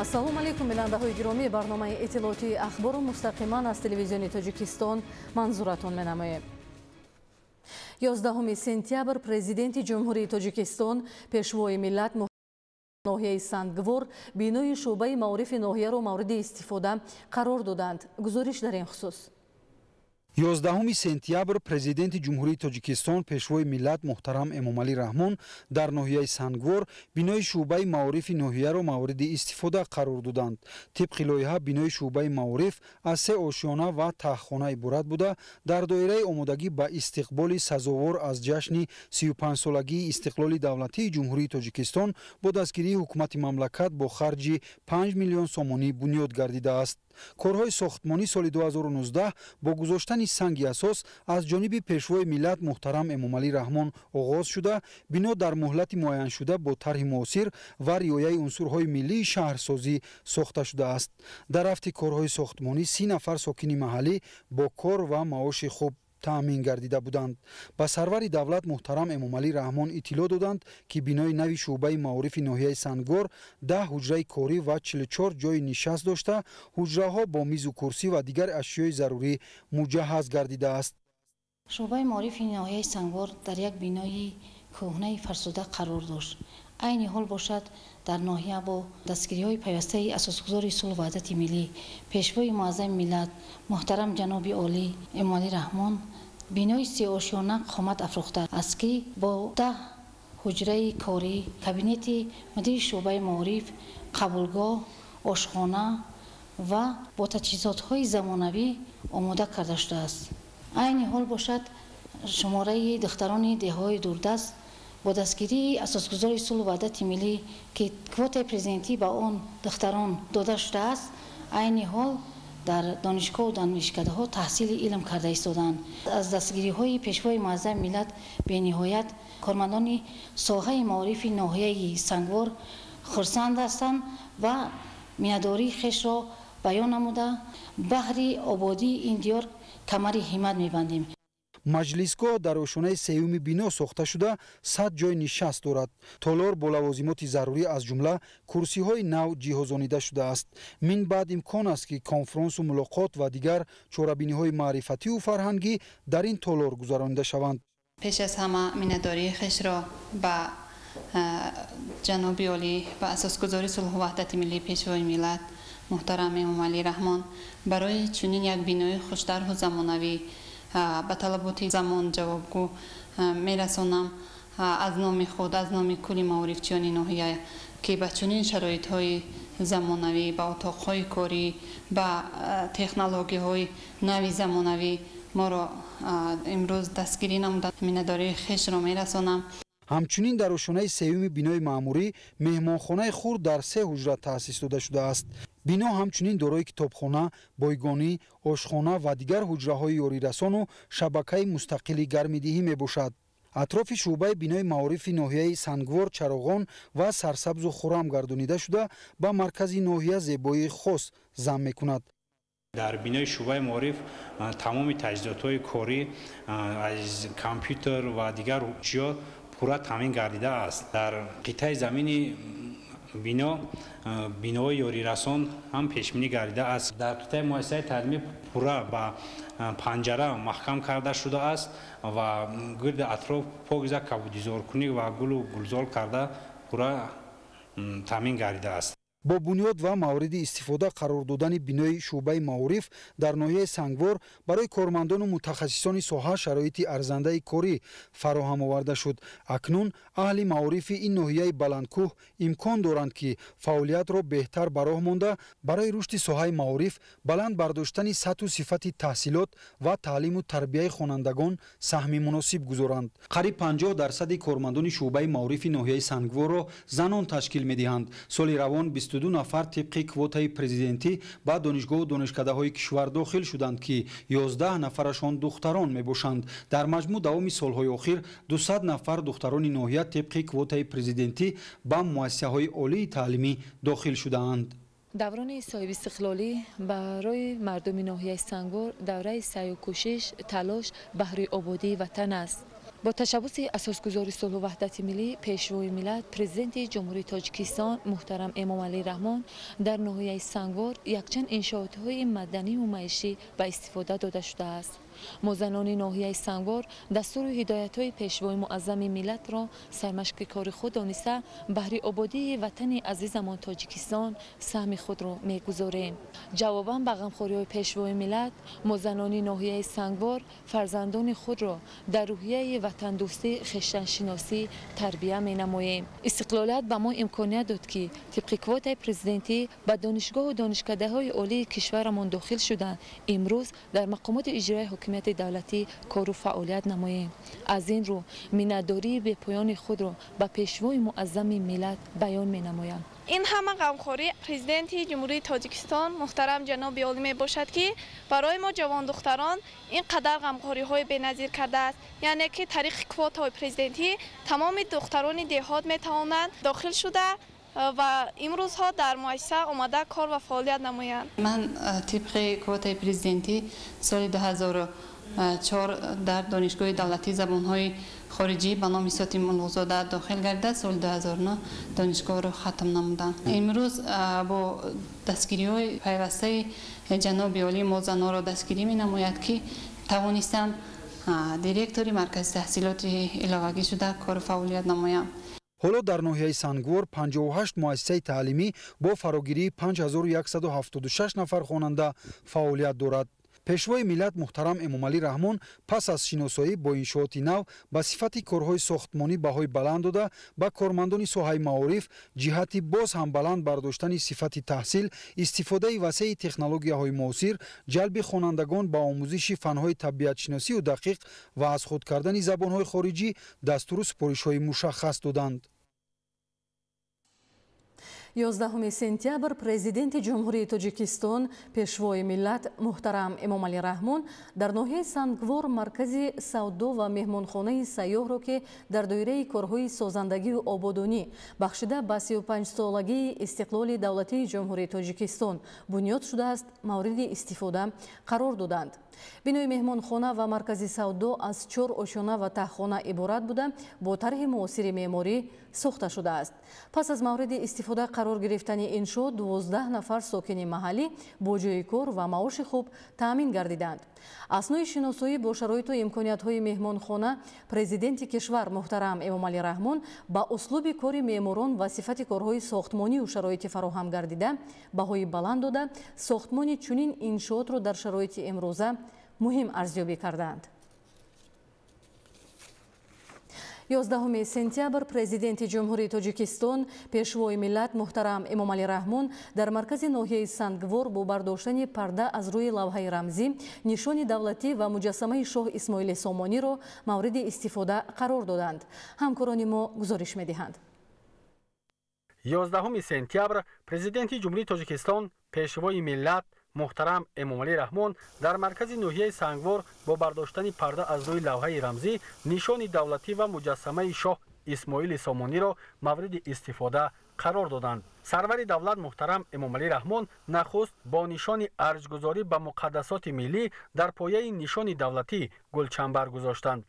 ассалому алайкум бинандаҳои гиромӣ, барномаи иттилоъоти ахбору мустақиман аз телевизиони Тоҷикистон манзуратон менамоем. 11 сентябр президенти ҷумҳурии Тоҷикистон пешвои миллат ноҳияи Сангвор бинои шӯъбаи маорифи ноҳияро мавриди истифода қарор доданд. гузориш дар ин хусус. 11 сентябр президенти ҷумҳурии Тоҷикистон пешвои миллат муҳтарам Эмомалӣ Раҳмон дар ноҳияи Сангвор бинои шӯъбаи маорифи ноҳияро мавриди истифода қарор доданд. тибқи лоиҳа бинои шӯъбаи маориф аз 3 ошёна ва таҳхона иборат буда дар доираи омодагӣ ба истиқболи сазовор аз ҷашни 35-солагии истиқлоли давлатии ҷумҳурии Тоҷикистон бо дастгирии ҳукумати мамлакат бо харҷи 5 миллион сомонӣ бунёд гардидааст. корҳои сохтмонӣ соли 2019 бо гузоштани санги асос аз ҷониби пешвои миллат муҳтарам Эмомалӣ Раҳмон оғоз шуда, бино дар муҳлати муайяншуда бо тарҳи муосир ва риояи унсурҳои миллии шаҳрсозӣ сохта шудааст. дар рафти корҳои сохтмонӣ 30 нафар сокини маҳаллӣ бо кор ва маоши хуб таъмин гардида буданд. ба сарвари давлат муҳтарам Эмомалӣ Раҳмон иттилоъ доданд, ки бинои нави шӯъбаи маорифи ноҳияи Сангвор 10 ҳуҷраи корӣ ва 44 ҷойи нишаст дошта, ҳуҷраҳо бо мизу курсӣ ва дигар ашёи зарурӣ муҷаҳҳаз гардидааст. шӯъбаи маорифи ноҳияи Сангвор дар як бинои кӯҳнаи фарсуда қарор дошт. айни ҳол бошад дар ноҳия бо дастгириҳои пайвастаи асосгузори сулҳ ваҳдати миллӣ пешвои муаззами миллат муҳтарам ҷаноби олӣ Эмомалӣ Раҳмон бинои 3 ошёна қомат афрохтааст, ки бо 10 ҳуҷраи корӣ, кабинети мудири шӯъбаи маориф, қабулгоҳ, ошхона ва бо таҷҳизотҳои замонавӣ омода карда шудааст. айни ҳол бошад шумораи духтарони деҳаҳои дурдаст бо дастгирии асосгузори сулҳ ваҳдати миллӣ, ки квотаи президентӣ ба он духтарон дода шудааст, айни ҳол дар донишгоҳу донишкадаҳо таҳсили илм карда истоданд. аз дастгириҳои пешвои муаззами миллат бениҳоят кормандони соҳаи маорифи ноҳияи Сангвор хурсанд ҳастанд ва миннатдории хешро баён намуда баҳри ободии ин диёр камари ҳиммат мебандем. маҷлисгоҳ дар ошонаи сеюми бино сохта шуда 100 ҷой нишаст дорад. толор бо лавозимоти зарурӣ аз ҷумла курсиҳои нав ҷиҳозонида шудааст. мин баъд имкон аст, ки конфронсу мулоқот ва дигар чорабиниҳои маърифативу фарҳангӣ дар ин толор гузаронида шаванд. пеш аз ҳама миннатдории хешро ба ҷаноби олӣ ба асосгузори сулҳу ваҳдати миллӣ пешвои миллат муҳтарам Эмомалӣ Раҳмон барои чунин як бинои хуштарҳу замонавӣ ба талаботи замон ҷавобгӯ мерасонам аз номи худ, аз номи кулли маорифчиёни ноҳия, ки ба чунин шароитҳои замонавӣ, ба отоқҳои корӣ, ба технологияҳои нави замонавӣ моро имрӯз дастгирӣ намуда миннатдории хешро мерасонам. ҳамчунин дар ошонаи сеюми бинои маъмурӣ меҳмонхонаи хурд дар 3 ҳуҷра таъсис дода шудааст. бино ҳамчунин дорои китобхона, бойгонӣ, ошхона ва дигар ҳуҷраҳои ёрирасону шабакаи мустақили гармидиҳӣ мебошад. атрофи шӯъбаи бинои маорифи ноҳияи Сангвор чароғон ва сарсабзу хурам гардонида шуда ба маркази ноҳия зебоии хос зам мекунад. дар бинои шӯъбаи маориф тамоми таҷҳизотҳои корӣ аз компютер ва дигар ҷиҳот пурра таъмин гардидааст. дар қитъаи замини бино бинои ёрирасон ҳам пешбинӣ гардидааст. дар қитъаи муассисаи таълимӣ пурра ба панҷара маҳкам карда шудааст ва гирди атроф покиза кабудизоркунӣ ва гулу гулзор карда пурра таъмин гардидааст. бо бунёд ва мавриди истифода қарор додани бинои шӯъбаи маориф дар ноҳияи Сангвор барои кормандону мутахассисони соҳа шароити арзандаи корӣ фароҳам оварда шуд. акнун аҳли маорифи ин ноҳияи баландкӯҳ имкон доранд, ки фаъолиятро беҳтар ба роҳ монда барои рушди соҳаи маориф баланд бардоштани сатҳу сифати таҳсилот ва таълиму тарбияи хонандагон саҳми муносиб гузоранд. қариб 50% кормандони шӯъбаи маорифи ноҳияи Сангворро занон ташкил медиҳанд. соли равон 22 нафар тибқи квотаи президентӣ ба донишгоҳу донишкадаҳои кишвар дохил шуданд, ки 11 нафарашон духтарон мебошанд. дар маҷмӯъ давоми солҳои охир 200 нафар духтарони ноҳия тибқи квотаи президентӣ ба муассисаҳои олии таълимӣ дохил шудаанд. даврони соҳибистиқлолӣ барои мардуми ноҳияи Сангвор давраи саъю кӯшиш, талош баҳри ободии ватан аст. با تشبث اساسگزار صلح و وحدت ملی پیشوای ملت پرزیدنت جمهوری تاجیکستان محترم امام علی رحمان در ناحیه سنگوار یکچند انشاءات‌های مدنی و معیشی به استفاده داده شده است. ما زنان ناحیه سنگوار دستور و هدایت‌های پیشوای معظم ملت را سرمشق کار خود دانسته بهر آبادی وطن عزیزمان تاجیکستان سهم خود را می‌گذاریم. جواباً به غمخوری‌های پیشوای ملت ما زنان ناحیه سنگوار فرزندان خود را در روحیه وطن دوستی خویشتن شناسی تربیت می‌نماییم. استقلالت به ما امکانیت داد که طبق کوت پرزیدنتی به دانشگاه و دانشکده‌های عالی کشورمان داخل شدند. امروز در مقامات اجرایی حکومت دولتی کار و فعالیت نماییم. از این رو منتداری به پایان خود را به پیشوای معظم ملت بیان می‌نمایم. این همه غمخوری پرزیدنت جمهوری تاجیکستان محترم جناب عالی می باشد که برای ما جوان دختران اینقدر غمخوری های بی‌نظیر کرده است. یعنی که طریق کوتا های پرزیدنتی تمام دختران دهات می توانند داخل شده و امروز ها در مؤسسه آمده کار و فعالیت نمایند. من طبق کوتای پرزیدنتی سال 2004 در دانشگاه دولتی زبان‌های خارجی به نام ساتی ملغزاده داخل گردید. سال 2009 دانشگاه را ختم نمودم. امروز با دستگیری‌های پیوسته جناب عالی ما زنان را دستگیری می‌نماید که توانستم دیرکتوری مرکز تحصیلات علاوگی شده کار فعالیت نمایم. ҳоло дар ноҳияи Сангвор 58 муассисаи таълимӣ бо фарогирии 5176 нафар хонанда фаъолият дорад. пешвои миллат муҳтарам эмомалӣ раҳмон пас аз шиносоӣ бо иншооти нав ба сифати корҳои сохтмонӣ баҳои баланд дода ба кормандони соҳаи маориф ҷиҳати боз ҳам баланд бардоштани сифати таҳсил, истифодаи васеъи технологияҳои муосир, ҷалби хонандагон ба омӯзиши фанҳои табиатшиносию дақиқ ва аз худ кардани забонҳои хориҷӣ дастуру супоришҳои мушаххас доданд. 11 сентябр президенти ҷумҳурии тоҷикистон пешвои миллат муҳтарам эмомалӣ раҳмон дар ноҳияи Сангвор маркази савдо ва меҳмонхонаи сайёҳро ки дар доираи корҳои созандагию ободонӣ бахшида ба 35-солагии истиқлоли давлатии ҷумҳурии тоҷикистон бунёд шудааст мавриди истифода қарор доданд. бинои меҳмонхона ва маркази савдо аз 4 ошона ва таҳхона иборат буда бо тарҳи муосири меъморӣ сохта шудааст. пас аз мавриди истифода қарор гирифтани иншо 12 нафар сокини маҳаллӣ бо ҷойи кор ва маоши хуб таъмин гардиданд. аснои шиносоӣ бо шароиту имкониятҳои меҳмонхона президенти кишвар муҳтарам эмомалӣ раҳмон ба услуби кори меъморон ва сифати корҳои сохтмонию шароити фароҳам гардида баҳои баланд дода сохтмони чунин иншоотро дар шароити имрӯза муҳим арзёбӣ карданд. 11 сентябр президенти ҷумҳурии тоҷикистон пешвои миллат муҳтарам эмомалӣ раҳмон дар маркази ноҳияи Сангвор бо бардоштани парда аз рӯи лавҳаи рамзӣ нишони давлатӣ ва муҷассамаи шоҳ Исмоили Сомониро мавриди истифода қарор доданд. ҳамкорони мо гузориш медиҳанд. 11 сентябр президенти ҷумҳурии тоҷикистон пешвои миллат муҳтарам эмомалӣ раҳмон дар маркази ноҳияи Сангвор бо бардоштани парда аз рӯи лавҳаи рамзӣ нишони давлатӣ ва муҷассамаи шоҳ Исмоили Сомониро мавриди истифода қарор доданд. сарвари давлат муҳтарам эмомалӣ раҳмон нахуст бо нишони арҷгузорӣ ба муқаддасоти миллӣ дар пояи нишони давлатӣ гулчанбар гузоштанд.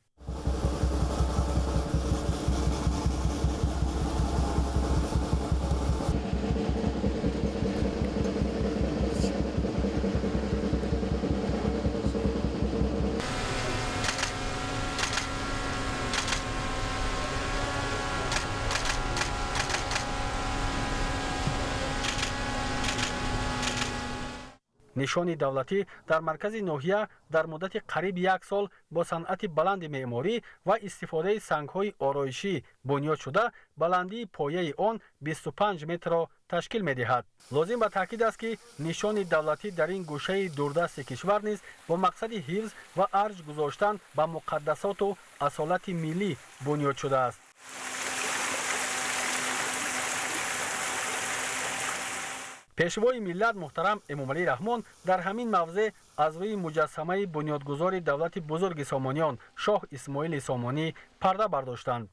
нишони давлатӣ дар маркази ноҳия дар муддати қариб 1 сол бо санъати баланди меъморӣ ва истифодаи сангҳои ороишӣ бунёд шуда баландии пояи он 25 метрро ташкил медиҳад. лозим ба таъкид аст ки нишони давлатӣ дар ин гӯшаи дурдасти кишвар низ бо мақсади ҳифз ва арҷ гузоштан ба муқаддасоту асолати миллӣ бунёд шудааст. пешвои миллат муҳтарам эмомалӣ раҳмон дар ҳамин мавзеъ аз рӯи муҷассамаи бунёдгузори давлати бузурги Сомониён шоҳ Исмоили Сомонӣ парда бардоштанд.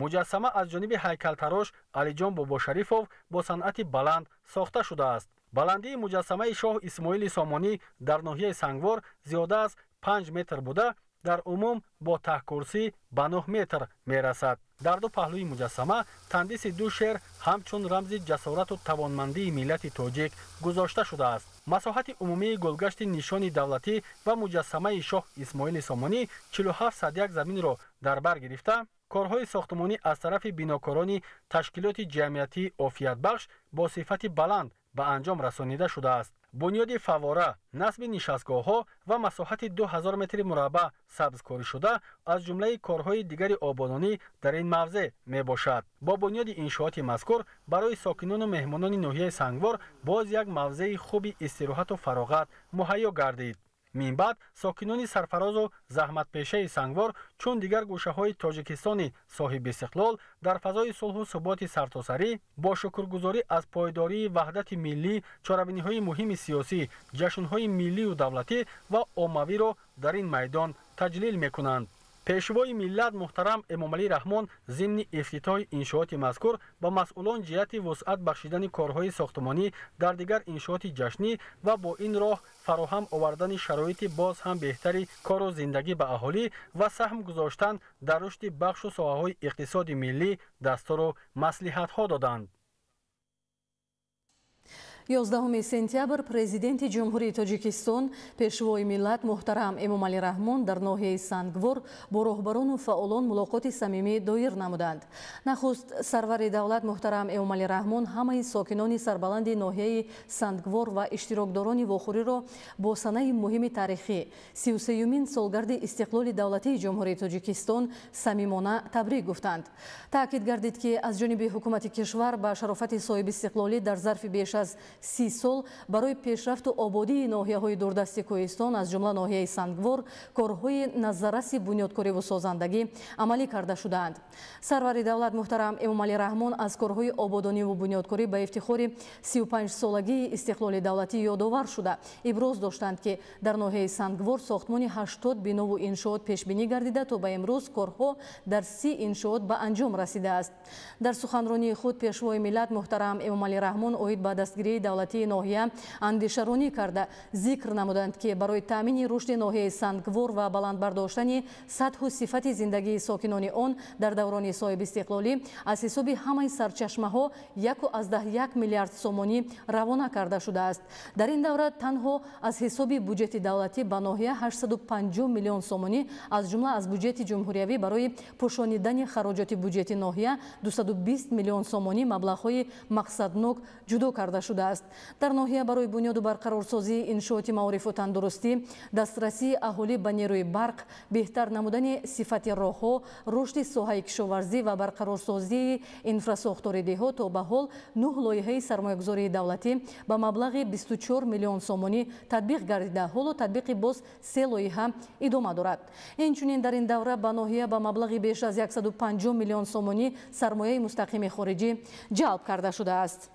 муҷассама аз ҷониби ҳайкалтарош алиҷон бобошарифов бо санъати баланд сохта шудааст. баландии муҷассамаи шоҳ исмоили сомонӣ дар ноҳияи сангвор зиёда аз 5 метр буда, дар умум бо таҳкурсӣ ба 9 метр мерасад. дар ду паҳлӯи муҷассама тандиси ду шер ҳамчун рамзи ҷасорату тавонмандии миллати тоҷик гузошта шудааст. масоҳати умумии гулгашти нишони давлатӣ ва муҷассамаи шоҳ исмоили сомонӣ 47 садяк заминро дар бар гирифта, корҳои сохтмонӣ аз тарафи бинокорони ташкилоти ҷамъиятии офиятбахш бо сифати баланд ба анҷом расонида шудааст. бунёди фаввора, насби нишастгоҳҳо ва масоҳати 2000 метри мураббаъ сабзкоришуда аз ҷумлаи корҳои дигари ободонӣ дар ин мавзеъ мебошад. бо бунёди иншооти мазкур барои сокинону меҳмонони ноҳияи сангвор боз як мавзеи хуби истироҳату фароғат муҳайё гардид. минбаъд сокинони сарфарозу заҳматпешаи сангвор чун дигар гӯшаҳои тоҷикистони соҳиби истиқлол дар фазои сулҳу суботи сартосарӣ бо шукргузорӣ аз пойдории ваҳдати миллӣ, чорабиниҳои муҳими сиёсӣ, ҷашнҳои миллию давлатӣ ва оммавиро дар ин майдон таҷлил мекунанд. пешвои миллат муҳтарам эмомалӣ раҳмон зимни ифтитоҳи иншооти мазкур ба масъулон ҷиҳати вусъат бахшидани корҳои сохтмонӣ дар дигар иншооти ҷашнӣ ва бо ин роҳ фароҳам овардани шароити боз ҳам беҳтари кору зиндагӣ ба аҳолӣ ва саҳм гузоштан дар рушди бахшу соҳаҳои иқтисоди миллӣ дастуру маслиҳатҳо доданд. 11 сентябр президенти ҷумҳурии Тоҷикистон пешвои миллат муҳтарам Эмомалӣ Раҳмон дар ноҳияи Сангвор бо роҳбарону фаъолон мулоқоти самимӣ доир намуданд. Нахуст сарвари давлат муҳтарам Эмомалӣ Раҳмон ҳамаи сокинони сарбаланди ноҳияи Сангвор ва иштирокдорони вохӯриро бо санаи муҳими таърихӣ 33-юмин солгарди истиқлоли давлатии ҷумҳурии Тоҷикистон самимона табрик гуфтанд. таъкид гардид ки аз ҷониби ҳукумати кишвар ба шарофати соҳиби истиқлолӣ дар зарфи беш аз 30 сол барои пешрафту ободии ноҳияҳои дурдасти Кӯҳистон аз ҷумла ноҳияи Сангвор корҳои назарраси бунёдкориву созандагӣ амалӣ карда шудаанд. сарвари давлат муҳтарам Эмомалӣ Раҳмон аз корҳои ободониву бунёдкорӣ ба ифтихори 35-солагии истиқлоли давлатӣ ёдовар шуда иброз доштанд ки дар ноҳияи Сангвор сохтмони 80 бинову иншоот пешбинӣ гардида то ба имрӯз корҳо дар 30 иншоот ба анҷом расидааст. дар суханронии худ пешвои миллат муҳтарам Эмомалӣ Раҳмон оид ба дастгирии давлатии ноҳия андешаронӣ карда зикр намуданд ки барои таъмини рушди ноҳияи Сангвор ва баландбардоштани сатҳу сифати зиндагии сокинони он дар даврони соҳиби истиқлолӣ аз ҳисоби ҳамаи сарчашмаҳо 1,1 миллиард сомонӣ равона карда шудааст. дар ин давра танҳо аз ҳисоби буҷети давлатӣ ба ноҳия 850 миллион сомонӣ аз ҷумла аз буҷети ҷумҳуриявӣ барои пӯшонидани хароҷоти буҷети ноҳия 220 миллион сомонӣ маблағҳои мақсаднок ҷудо карда шудааст. дар ноҳия барои бунёду барқарорсозии иншооти маорифу тандурустӣ, дастрасии аҳолӣ ба нерӯи барқ, беҳтар намудани сифати роҳҳо, рушди соҳаи кишоварзӣ ва барқарорсозии инфрасохтори деҳо то ба ҳол 9 лоиҳаи сармоягузории давлатӣ ба маблағи 24 миллион сомонӣ татбиқ гардида ҳоло татбиқи боз 3 лоиҳа идома дорад. инчунин дар ин давра ба ноҳия ба маблағи беш аз 150 миллион сомонӣ сармояи мустақими хориҷӣ ҷалб карда шудааст.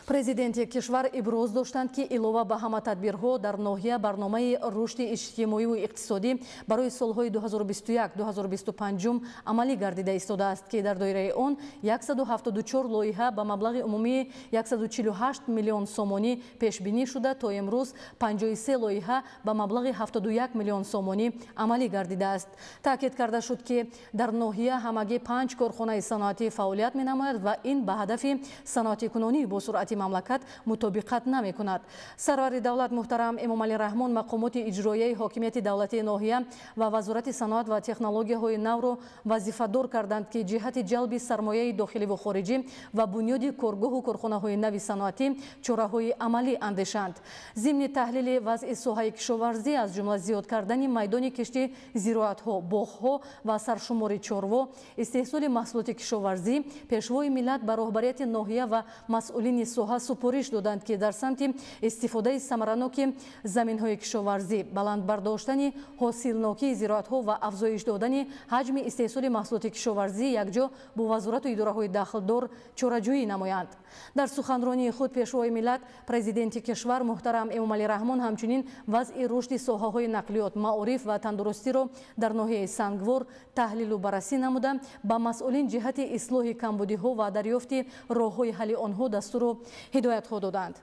президенти кишвар иброз доштанд ки илова ба ҳама тадбирҳо дар ноҳия барномаи рушди иҷтимоиву иқтисодӣ барои солҳои 2021-2025 амалӣ гардида истодааст ки дар доираи он 174 лоиҳа ба маблағи умумии 148 миллион сомонӣ пешбинӣ шуда то имрӯз 53 лоиҳа ба маблағи 71 миллион сомонӣ амалӣ гардидааст. таъкид карда шуд ки дар ноҳия ҳамагӣ 5 корхонаи саноатӣ фаъолият менамояд ва ин ба ҳадафи саноатикунонӣ бо суръати мамлакат мутобиқат намекунад. сарвари давлат муҳтарам Эмомалӣ Раҳмон мақомоти иҷроияи ҳокимияти давлатии ноҳия ва вазорати саноат ва технологияҳои навро вазифадор карданд ки ҷиҳати ҷалби сармояи дохиливу хориҷӣ ва бунёди коргоҳу корхонаҳои нави саноатӣ чораҳои амалӣ андешанд. зимни таҳлили вазъи соҳаи кишоварзӣ аз ҷумла зиёд кардани майдони киштӣ зироатҳо, боғҳо ва саршумори чорво, истеҳсоли маҳсулоти кишоварзӣ, пешвои миллат ба роҳбарияти ноҳия ва масъулини соҳа супориш доданд, ки дар самти истифодаи самараноки заминҳои кишоварзӣ, баланд бардоштани ҳосилнокии зироатҳо ва афзоиш додани ҳаҷми истеҳсоли маҳсулоти кишоварзӣ якҷо бо вазорату идораҳои дахлдор чораҷӯӣ намоянд. дар суханронии худ пешвои миллат президенти кишвар муҳтарам Эмомалӣ Раҳмон ҳамчунин вазъи рушди соҳаҳои нақлиёт, маориф ва тандурустиро дар ноҳияи Сангвор таҳлилу баррасӣ намуда ба масъулин ҷиҳати ислоҳи камбудиҳо ва дарёфти роҳҳои ҳалли онҳо дастуру ҳидоятҳо доданд.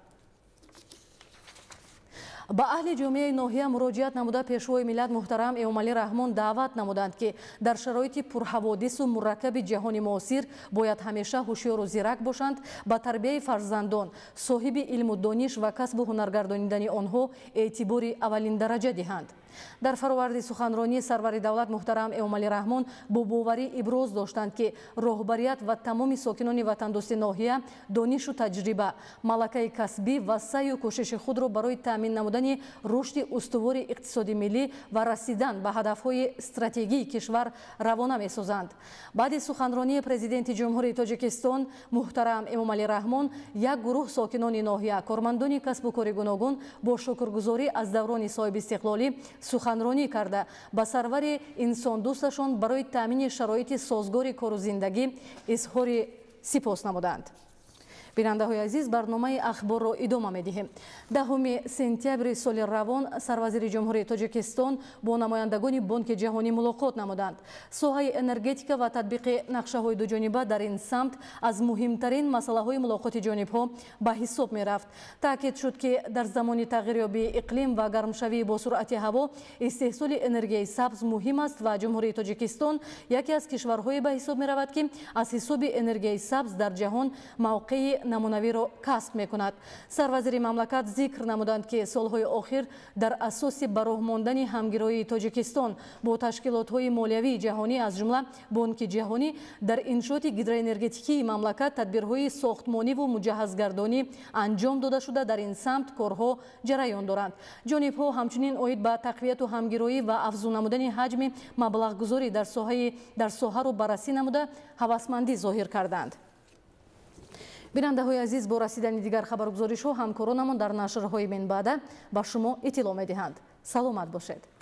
ба аҳли ҷомеаи ноҳия муроҷиат намуда пешвои миллат муҳтарам Эмомалӣ Раҳмон даъват намуданд, ки дар шароити пурҳаводису мураккаби ҷаҳони муосир бояд ҳамеша ҳушёру зирак бошанд, ба тарбияи фарзандон, соҳиби илму дониш ва касбу ҳунаргардонидани онҳо эътибори аввалиндараҷа диҳанд. дар фароварди суханронӣ сарвари давлат муҳтарам Эмомалӣ Раҳмон бо боварӣ иброз доштанд, ки роҳбарият ва тамоми сокинони ватандӯсти ноҳия донишу таҷриба, малакаи касбӣ ва саъю кӯшиши худро барои таъмин намудани рушди устувори иқтисоди миллӣ ва расидан ба ҳадафҳои стратегии кишвар равона месозанд. баъди суханронии президенти ҷумҳурии Тоҷикистон муҳтарам Эмомалӣ Раҳмон як гурӯҳ сокинони ноҳия, кормандони касбу кори гуногун бо шукргузорӣ аз даврони соҳибистиқлолӣ суханронӣ карда ба сарвари инсондӯсташон барои таъмини шароити созгори кору зиндагӣ изҳори сипос намуданд. бинандаҳои азиз, барномаи ахборро идома медиҳем. 10 сентябри соли равон сарвазири ҷумҳурии Тоҷикистон бо намояндагони Бонки ҷаҳонӣ мулоқот намуданд. соҳаи энергетика ва татбиқи нақшаҳои дуҷониба дар ин самт аз муҳимтарин масъалаҳои мулоқоти ҷонибҳо ба ҳисоб мерафт. таъкид шуд, ки дар замони тағйирёбии иқлим ва гармшавии бо суръати ҳаво истеҳсоли энергияи сабз муҳим аст ва ҷумҳурии Тоҷикистон яке аз кишварҳое ба ҳисоб меравад, ки аз ҳисоби энергияи сабз дар ҷаҳон мавқеи намунавиро касб мекунад. сарвазири мамлакат зикр намуданд, ки солҳои охир дар асоси ба роҳ мондани ҳамгироии Тоҷикистон бо ташкилотҳои молиявии ҷаҳонӣ аз ҷумла Бонки ҷаҳонӣ дар иншооти гидроэнергетикии мамлакат тадбирҳои сохтмониву муҷаҳҳазгардонӣ анҷом дода шуда дар ин самт корҳо ҷараён доранд. ҷонибҳо ҳамчунин оид ба тақвияту ҳамгироӣ ва афзун намудани ҳаҷми маблағгузорӣ дар соҳаро баррасӣ намуда ҳавасмандӣ зоҳир карданд. бинандаҳои азиз, бо расидани дигар хабаргузоришҳо ҳамкоронамон дар нашрҳои минбаъда ба шумо иттилоъ медиҳанд. саломат бошед.